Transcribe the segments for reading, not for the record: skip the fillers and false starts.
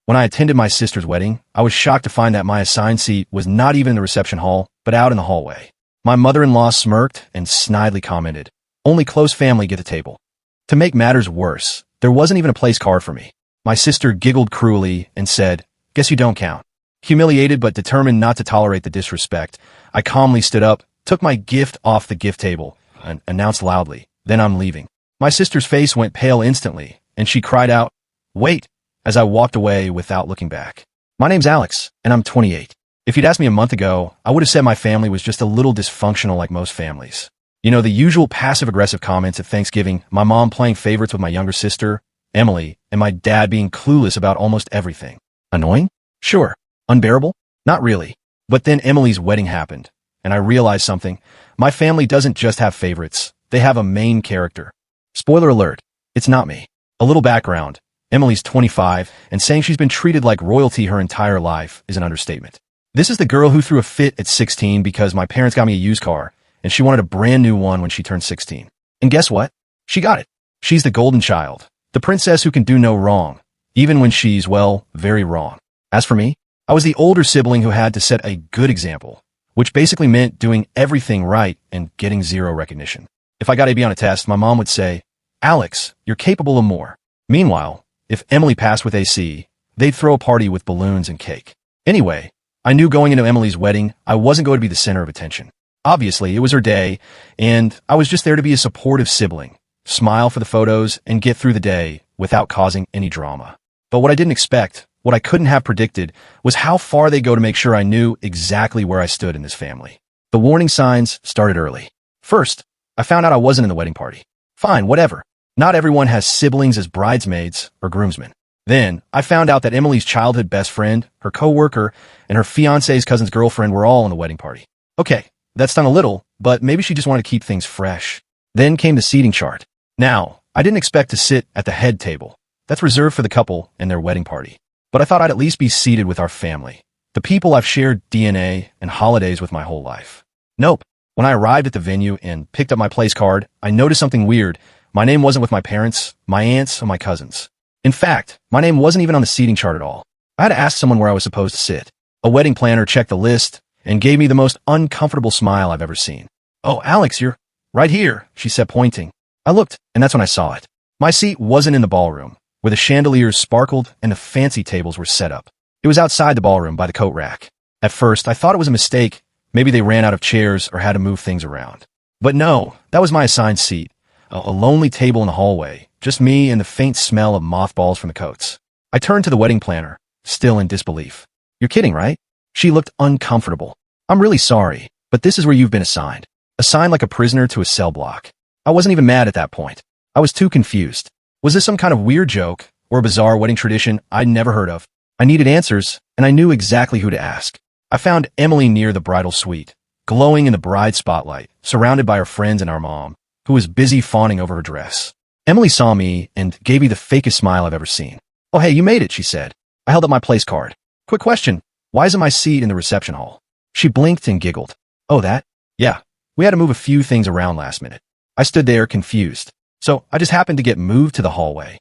When I attended my sister's wedding, I was shocked to find that my assigned seat was not even in the reception hall, but out in the hallway. My mother-in-law smirked and snidely commented, "Only close family get the table." To make matters worse, there wasn't even a place card for me. My sister giggled cruelly and said, "Guess you don't count." Humiliated but determined not to tolerate the disrespect, I calmly stood up, took my gift off the gift table, and announced loudly, "Then I'm leaving." My sister's face went pale instantly, and she cried out, "Wait," as I walked away without looking back. My name's Alex, and I'm 28. If you'd asked me a month ago, I would have said my family was just a little dysfunctional like most families. You know, the usual passive-aggressive comments at Thanksgiving, my mom playing favorites with my younger sister, Emily, and my dad being clueless about almost everything. Annoying? Sure. Unbearable? Not really. But then Emily's wedding happened, and I realized something. My family doesn't just have favorites, they have a main character. Spoiler alert, it's not me. A little background. Emily's 25, and saying she's been treated like royalty her entire life is an understatement. This is the girl who threw a fit at 16 because my parents got me a used car, and she wanted a brand new one when she turned 16. And guess what? She got it. She's the golden child, the princess who can do no wrong, even when she's, well, very wrong. As for me, I was the older sibling who had to set a good example, which basically meant doing everything right and getting zero recognition. If I got a B on a test, my mom would say, "Alex, you're capable of more." Meanwhile, if Emily passed with AC, they'd throw a party with balloons and cake. Anyway, I knew going into Emily's wedding, I wasn't going to be the center of attention. Obviously, it was her day, and I was just there to be a supportive sibling, smile for the photos, and get through the day without causing any drama. But what I didn't expect, what I couldn't have predicted, was how far they go to make sure I knew exactly where I stood in this family. The warning signs started early. First, I found out I wasn't in the wedding party. Fine, whatever. Not everyone has siblings as bridesmaids or groomsmen. Then, I found out that Emily's childhood best friend, her coworker, and her fiancé's cousin's girlfriend were all in the wedding party. Okay, that stung a little, but maybe she just wanted to keep things fresh. Then came the seating chart. Now, I didn't expect to sit at the head table. That's reserved for the couple and their wedding party. But I thought I'd at least be seated with our family, the people I've shared DNA and holidays with my whole life. Nope. When I arrived at the venue and picked up my place card, I noticed something weird. My name wasn't with my parents, my aunts, or my cousins. In fact, my name wasn't even on the seating chart at all. I had to ask someone where I was supposed to sit. A wedding planner checked the list and gave me the most uncomfortable smile I've ever seen. "Oh, Alex, you're right here," she said, pointing. I looked, and that's when I saw it. My seat wasn't in the ballroom, where the chandeliers sparkled and the fancy tables were set up. It was outside the ballroom by the coat rack. At first, I thought it was a mistake. Maybe they ran out of chairs or had to move things around. But no, that was my assigned seat. A lonely table in the hallway, just me and the faint smell of mothballs from the coats. I turned to the wedding planner, still in disbelief. "You're kidding, right?" She looked uncomfortable. "I'm really sorry, but this is where you've been assigned." Assigned like a prisoner to a cell block. I wasn't even mad at that point. I was too confused. Was this some kind of weird joke or a bizarre wedding tradition I'd never heard of? I needed answers, and I knew exactly who to ask. I found Emily near the bridal suite, glowing in the bride spotlight, surrounded by her friends and our mom, who was busy fawning over her dress. Emily saw me and gave me the fakest smile I've ever seen. "Oh, hey, you made it," she said. I held up my place card. "Quick question, why isn't my seat in the reception hall?" She blinked and giggled. "Oh, that? Yeah, we had to move a few things around last minute." I stood there, confused. "So I just happened to get moved to the hallway."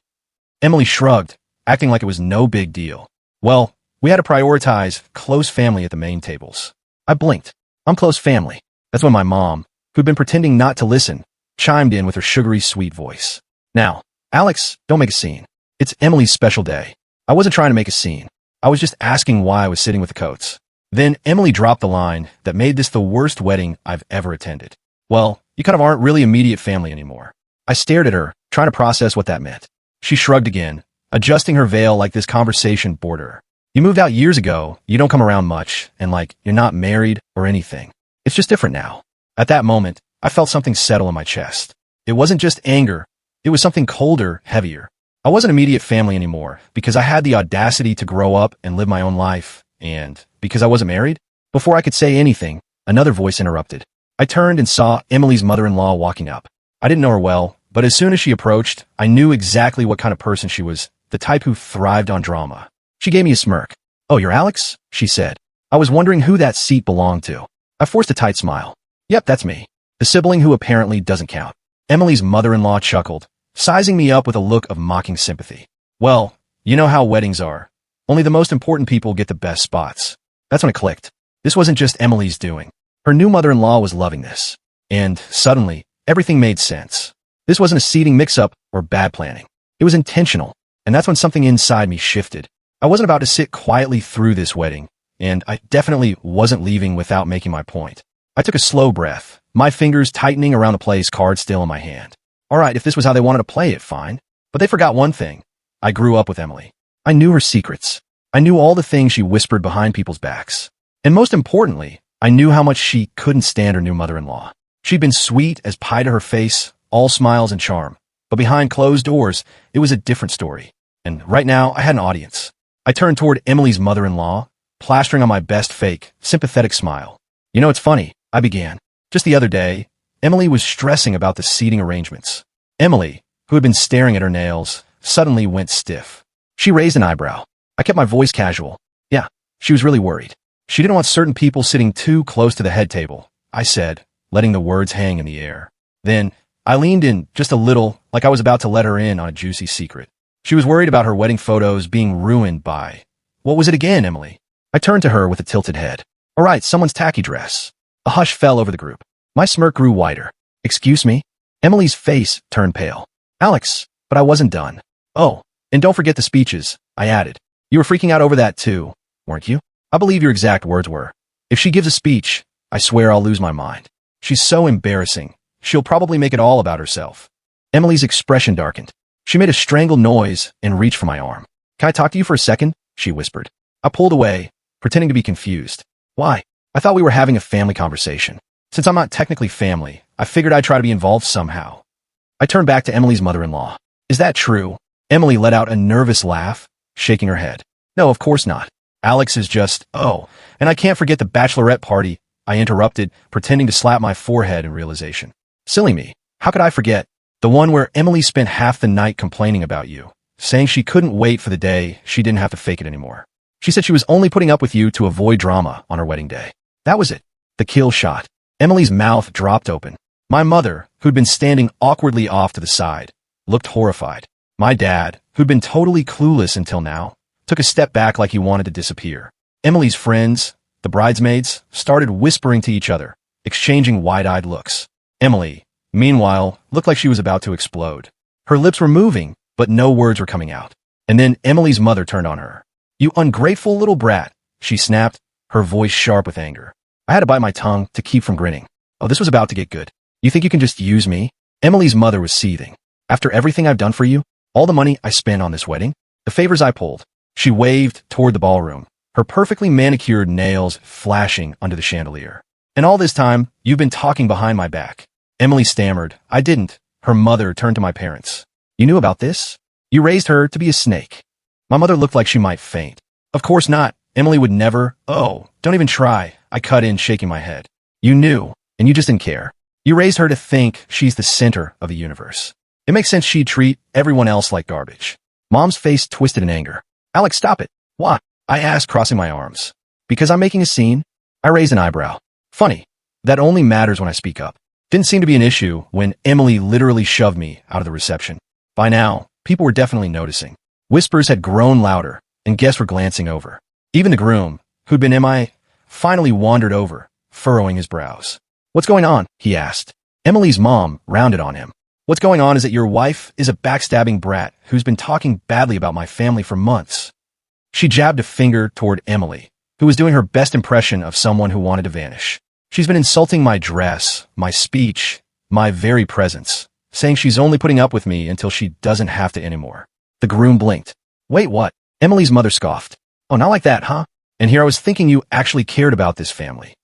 Emily shrugged, acting like it was no big deal. "Well, we had to prioritize close family at the main tables." I blinked. "I'm close family." That's when my mom, who'd been pretending not to listen, chimed in with her sugary, sweet voice. "Now, Alex, don't make a scene. It's Emily's special day." I wasn't trying to make a scene. I was just asking why I was sitting with the coats. Then Emily dropped the line that made this the worst wedding I've ever attended. "Well, you kind of aren't really immediate family anymore." I stared at her, trying to process what that meant. She shrugged again, adjusting her veil like this conversation bored her. "You moved out years ago, you don't come around much, and like, you're not married or anything. It's just different now." At that moment, I felt something settle in my chest. It wasn't just anger, it was something colder, heavier. I wasn't immediate family anymore because I had the audacity to grow up and live my own life, and because I wasn't married. Before I could say anything, another voice interrupted. I turned and saw Emily's mother-in-law walking up. I didn't know her well, but as soon as she approached, I knew exactly what kind of person she was, the type who thrived on drama. She gave me a smirk. "Oh, you're Alex?" she said. I was wondering who that seat belonged to. I forced a tight smile. "Yep, that's me. The sibling who apparently doesn't count." Emily's mother-in-law chuckled, sizing me up with a look of mocking sympathy. "Well, you know how weddings are. Only the most important people get the best spots. That's when it clicked. This wasn't just Emily's doing. Her new mother-in-law was loving this. And suddenly, everything made sense. This wasn't a seating mix-up or bad planning. It was intentional. And that's when something inside me shifted. I wasn't about to sit quietly through this wedding, and I definitely wasn't leaving without making my point. I took a slow breath, my fingers tightening around the place card still in my hand. All right, if this was how they wanted to play it, fine. But they forgot one thing. I grew up with Emily. I knew her secrets. I knew all the things she whispered behind people's backs. And most importantly, I knew how much she couldn't stand her new mother-in-law. She'd been sweet as pie to her face, all smiles and charm. But behind closed doors, it was a different story. And right now, I had an audience. I turned toward Emily's mother-in-law, plastering on my best fake, sympathetic smile. You know, it's funny, I began. Just the other day, Emily was stressing about the seating arrangements. Emily, who had been staring at her nails, suddenly went stiff. She raised an eyebrow. I kept my voice casual. Yeah, she was really worried. She didn't want certain people sitting too close to the head table, I said, letting the words hang in the air. Then, I leaned in just a little, like I was about to let her in on a juicy secret. She was worried about her wedding photos being ruined by... What was it again, Emily? I turned to her with a tilted head. All right, someone's tacky dress. A hush fell over the group. My smirk grew wider. Excuse me? Emily's face turned pale. Alex, but I wasn't done. Oh, and don't forget the speeches, I added. You were freaking out over that too, weren't you? I believe your exact words were. If she gives a speech, I swear I'll lose my mind. She's so embarrassing. She'll probably make it all about herself. Emily's expression darkened. She made a strangled noise and reached for my arm. Can I talk to you for a second? She whispered. I pulled away, pretending to be confused. Why? I thought we were having a family conversation. Since I'm not technically family, I figured I'd try to be involved somehow. I turned back to Emily's mother-in-law. Is that true? Emily let out a nervous laugh, shaking her head. No, of course not. Alex is just, oh, and I can't forget the bachelorette party, I interrupted, pretending to slap my forehead in realization. Silly me. How could I forget? The one where Emily spent half the night complaining about you, saying she couldn't wait for the day she didn't have to fake it anymore. She said she was only putting up with you to avoid drama on her wedding day. That was it. The kill shot. Emily's mouth dropped open. My mother, who'd been standing awkwardly off to the side, looked horrified. My dad, who'd been totally clueless until now, took a step back like he wanted to disappear. Emily's friends, the bridesmaids, started whispering to each other, exchanging wide-eyed looks. Emily, meanwhile, looked like she was about to explode. Her lips were moving, but no words were coming out. And then Emily's mother turned on her. You ungrateful little brat, she snapped, her voice sharp with anger. I had to bite my tongue to keep from grinning. Oh, this was about to get good. You think you can just use me? Emily's mother was seething. After everything I've done for you, all the money I spent on this wedding, the favors I pulled. She waved toward the ballroom, her perfectly manicured nails flashing under the chandelier. And all this time, you've been talking behind my back. Emily stammered. I didn't. Her mother turned to my parents. You knew about this? You raised her to be a snake. My mother looked like she might faint. Of course not. Emily would never. Oh, don't even try. I cut in, shaking my head. You knew, and you just didn't care. You raised her to think she's the center of the universe. It makes sense she'd treat everyone else like garbage. Mom's face twisted in anger. Alex, stop it. Why? I asked, crossing my arms. Because I'm making a scene? I raised an eyebrow. Funny. That only matters when I speak up. Didn't seem to be an issue when Emily literally shoved me out of the reception. By now, people were definitely noticing. Whispers had grown louder, and guests were glancing over. Even the groom, who'd been MI, finally wandered over, furrowing his brows. What's going on? He asked. Emily's mom rounded on him. What's going on is that your wife is a backstabbing brat who's been talking badly about my family for months. She jabbed a finger toward Emily, who was doing her best impression of someone who wanted to vanish. She's been insulting my dress, my speech, my very presence, saying she's only putting up with me until she doesn't have to anymore. The groom blinked. Wait, what? Emily's mother scoffed. Oh, not like that, huh? And here I was thinking you actually cared about this family.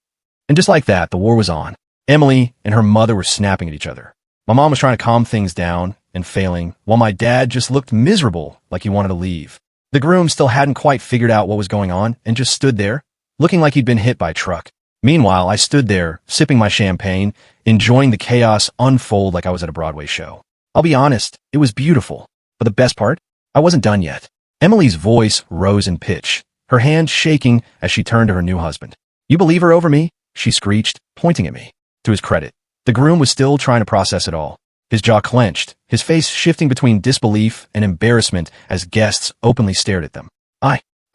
And just like that, the war was on. Emily and her mother were snapping at each other. My mom was trying to calm things down and failing, while my dad just looked miserable like he wanted to leave. The groom still hadn't quite figured out what was going on and just stood there, looking like he'd been hit by a truck. Meanwhile, I stood there, sipping my champagne, enjoying the chaos unfold like I was at a Broadway show. I'll be honest, it was beautiful. But the best part? I wasn't done yet. Emily's voice rose in pitch, her hand shaking as she turned to her new husband. You believe her over me? She screeched, pointing at me. To his credit, the groom was still trying to process it all. His jaw clenched, his face shifting between disbelief and embarrassment as guests openly stared at them.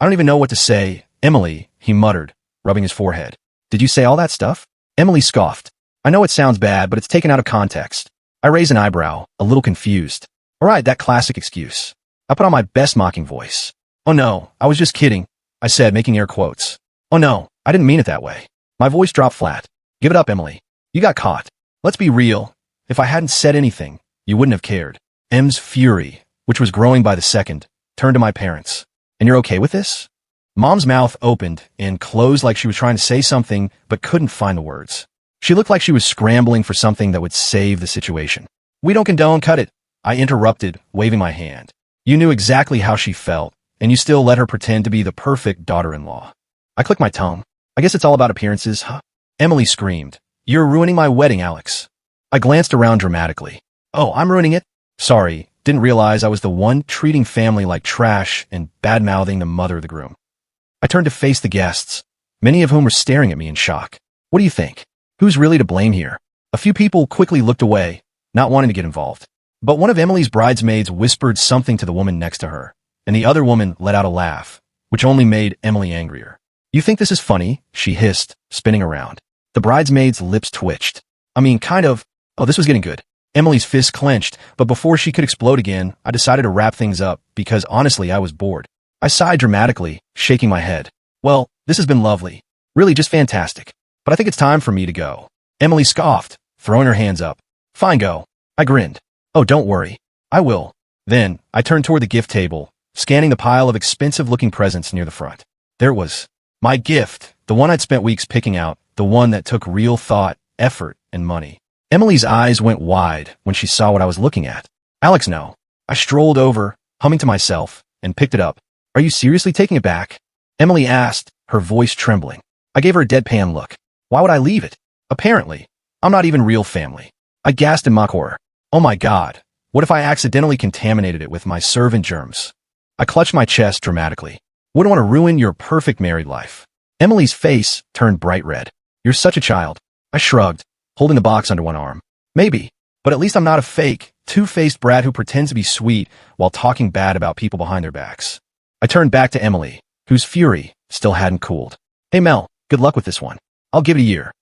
I don't even know what to say. Emily, he muttered, rubbing his forehead. Did you say all that stuff? Emily scoffed. I know it sounds bad, but it's taken out of context. I raised an eyebrow, a little confused. All right, that classic excuse. I put on my best mocking voice. Oh no, I was just kidding, I said, making air quotes. Oh no, I didn't mean it that way. My voice dropped flat. Give it up, Emily. You got caught. Let's be real. If I hadn't said anything, you wouldn't have cared. M's fury, which was growing by the second, turned to my parents. And you're okay with this? Mom's mouth opened and closed like she was trying to say something but couldn't find the words. She looked like she was scrambling for something that would save the situation. We don't condone, cut it. I interrupted, waving my hand. You knew exactly how she felt, and you still let her pretend to be the perfect daughter-in-law. I clicked my tongue. I guess it's all about appearances, huh? Emily screamed. You're ruining my wedding, Alex. I glanced around dramatically. Oh, I'm ruining it? Sorry, didn't realize I was the one treating family like trash and bad-mouthing the mother of the groom. I turned to face the guests, many of whom were staring at me in shock. What do you think? Who's really to blame here? A few people quickly looked away, not wanting to get involved. But one of Emily's bridesmaids whispered something to the woman next to her, and the other woman let out a laugh, which only made Emily angrier. You think this is funny? She hissed, spinning around. The bridesmaid's lips twitched. I mean, kind of. Oh, this was getting good. Emily's fist clenched, but before she could explode again, I decided to wrap things up because honestly, I was bored. I sighed dramatically, shaking my head. Well, this has been lovely. Really just fantastic. But I think it's time for me to go. Emily scoffed, throwing her hands up. Fine, go. I grinned. Oh, don't worry. I will. Then, I turned toward the gift table, scanning the pile of expensive-looking presents near the front. There it was. My gift, the one I'd spent weeks picking out, the one that took real thought, effort, and money. Emily's eyes went wide when she saw what I was looking at. Alex, no. I strolled over, humming to myself, and picked it up. Are you seriously taking it back? Emily asked, her voice trembling. I gave her a deadpan look. Why would I leave it? Apparently, I'm not even real family. I gasped in mock horror. Oh my God, what if I accidentally contaminated it with my servant germs? I clutched my chest dramatically. Wouldn't want to ruin your perfect married life. Emily's face turned bright red. You're such a child. I shrugged, holding the box under one arm. Maybe, but at least I'm not a fake, two-faced brat who pretends to be sweet while talking bad about people behind their backs. I turned back to Emily, whose fury still hadn't cooled. Hey Mel, good luck with this one. I'll give it a year.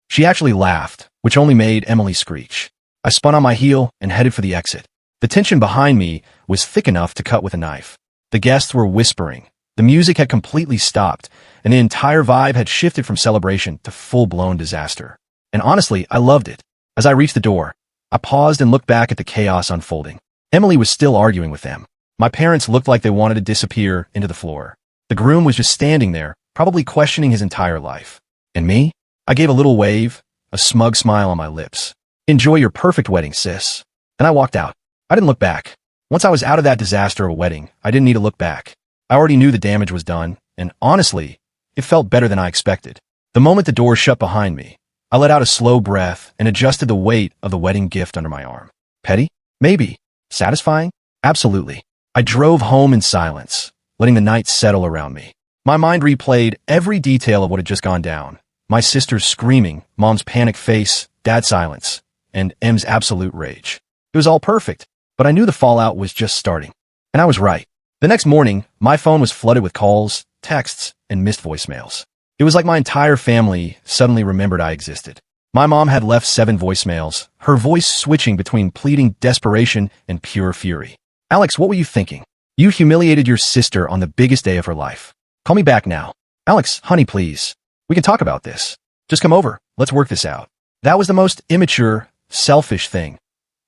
She actually laughed, which only made Emily screech. I spun on my heel and headed for the exit. The tension behind me was thick enough to cut with a knife. The guests were whispering. The music had completely stopped, and the entire vibe had shifted from celebration to full-blown disaster. And honestly, I loved it. As I reached the door, I paused and looked back at the chaos unfolding. Emily was still arguing with them. My parents looked like they wanted to disappear into the floor. The groom was just standing there, probably questioning his entire life. And me? I gave a little wave, a smug smile on my lips. Enjoy your perfect wedding, sis. Then I walked out. I didn't look back. Once I was out of that disaster of a wedding, I didn't need to look back. I already knew the damage was done, and honestly, it felt better than I expected. The moment the door shut behind me, I let out a slow breath and adjusted the weight of the wedding gift under my arm. Petty? Maybe. Satisfying? Absolutely. I drove home in silence, letting the night settle around me. My mind replayed every detail of what had just gone down. My sister's screaming, Mom's panicked face, Dad's silence, and M's absolute rage. It was all perfect, but I knew the fallout was just starting. And I was right. The next morning, my phone was flooded with calls, texts, and missed voicemails. It was like my entire family suddenly remembered I existed. My mom had left 7 voicemails, her voice switching between pleading desperation and pure fury. Alex, what were you thinking? You humiliated your sister on the biggest day of her life. Call me back now. Alex, honey, please. We can talk about this. Just come over. Let's work this out. That was the most immature, selfish thing.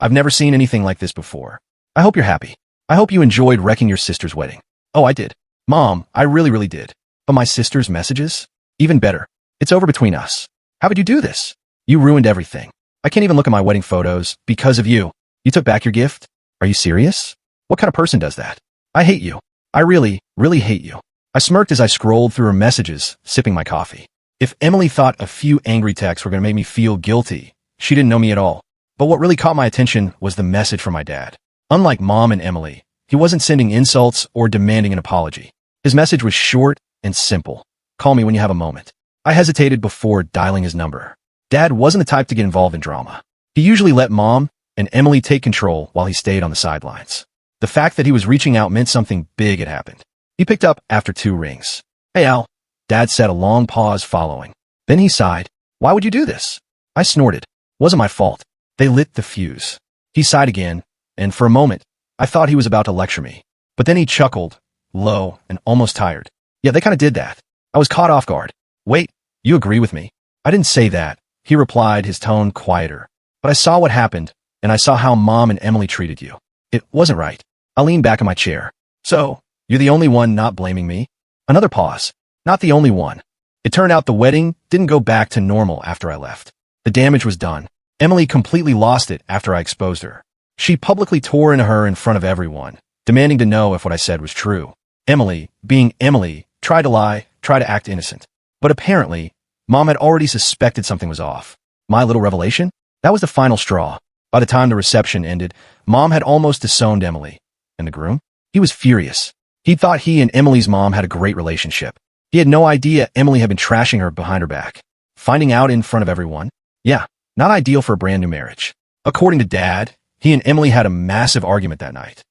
I've never seen anything like this before. I hope you're happy. I hope you enjoyed wrecking your sister's wedding. Oh, I did. Mom, I really did. But my sister's messages? Even better. It's over between us. How could you do this? You ruined everything. I can't even look at my wedding photos because of you. You took back your gift? Are you serious? What kind of person does that? I hate you. I really hate you. I smirked as I scrolled through her messages, sipping my coffee. If Emily thought a few angry texts were going to make me feel guilty, she didn't know me at all. But what really caught my attention was the message from my dad. Unlike Mom and Emily, he wasn't sending insults or demanding an apology. His message was short and simple. Call me when you have a moment. I hesitated before dialing his number. Dad wasn't the type to get involved in drama. He usually let Mom and Emily take control while he stayed on the sidelines. The fact that he was reaching out meant something big had happened. He picked up after 2 rings. Hey, Al. Dad said, a long pause following. Then he sighed. Why would you do this? I snorted. Wasn't my fault. They lit the fuse. He sighed again, and for a moment, I thought he was about to lecture me. But then he chuckled, low and almost tired. Yeah, they kind of did that. I was caught off guard. Wait, you agree with me? I didn't say that, he replied, his tone quieter. But I saw what happened, and I saw how Mom and Emily treated you. It wasn't right. I leaned back in my chair. So, you're the only one not blaming me? Another pause. Not the only one. It turned out the wedding didn't go back to normal after I left. The damage was done. Emily completely lost it after I exposed her. She publicly tore into her in front of everyone, demanding to know if what I said was true. Emily, being Emily, tried to lie, tried to act innocent. But apparently, Mom had already suspected something was off. My little revelation? That was the final straw. By the time the reception ended, Mom had almost disowned Emily. And the groom? He was furious. He thought he and Emily's mom had a great relationship. He had no idea Emily had been trashing her behind her back. Finding out in front of everyone? Yeah, not ideal for a brand new marriage. According to Dad, he and Emily had a massive argument that night.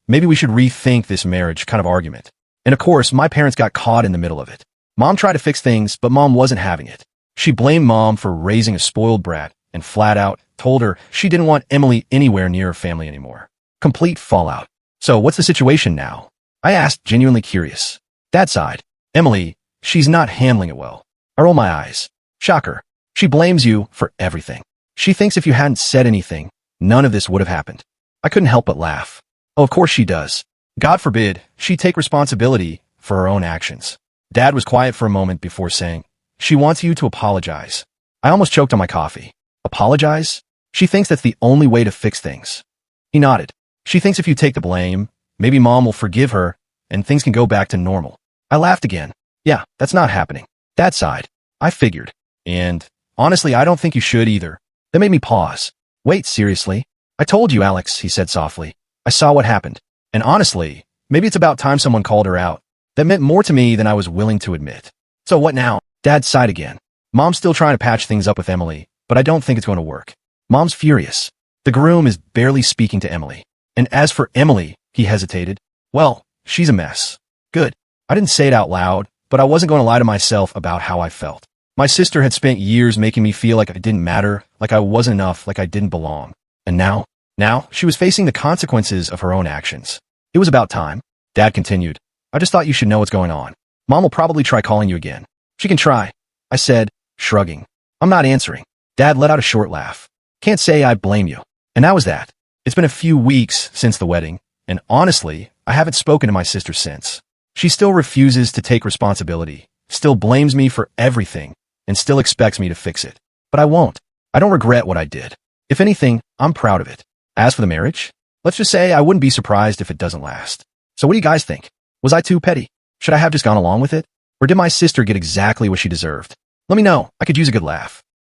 Maybe we should rethink this marriage kind of argument. And of course, my parents got caught in the middle of it. Mom tried to fix things, but Mom wasn't having it. She blamed Mom for raising a spoiled brat and flat out told her she didn't want Emily anywhere near her family anymore. Complete fallout. So what's the situation now? I asked, genuinely curious. Dad sighed. Emily, she's not handling it well. I roll my eyes. Shocker. She blames you for everything. She thinks if you hadn't said anything, none of this would have happened. I couldn't help but laugh. Oh, of course she does. God forbid she take responsibility for her own actions. Dad was quiet for a moment before saying, she wants you to apologize. I almost choked on my coffee. Apologize? She thinks that's the only way to fix things. He nodded. She thinks if you take the blame, maybe Mom will forgive her and things can go back to normal. I laughed again. Yeah, that's not happening. Dad sighed. I figured. And honestly, I don't think you should either. That made me pause. Wait, seriously? I told you, Alex, he said softly. I saw what happened. And honestly, maybe it's about time someone called her out. That meant more to me than I was willing to admit. So what now? Dad sighed again. Mom's still trying to patch things up with Emily, but I don't think it's going to work. Mom's furious. The groom is barely speaking to Emily. And as for Emily, he hesitated. Well, she's a mess. Good. I didn't say it out loud, but I wasn't going to lie to myself about how I felt. My sister had spent years making me feel like I didn't matter, like I wasn't enough, like I didn't belong. And now she was facing the consequences of her own actions. It was about time. Dad continued. I just thought you should know what's going on. Mom will probably try calling you again. She can try, I said, shrugging. I'm not answering. Dad let out a short laugh. Can't say I blame you. And that was that. It's been a few weeks since the wedding, and honestly, I haven't spoken to my sister since. She still refuses to take responsibility, still blames me for everything, and still expects me to fix it. But I won't. I don't regret what I did. If anything, I'm proud of it. As for the marriage, let's just say I wouldn't be surprised if it doesn't last. So what do you guys think? Was I too petty? Should I have just gone along with it? Or did my sister get exactly what she deserved? Let me know. I could use a good laugh.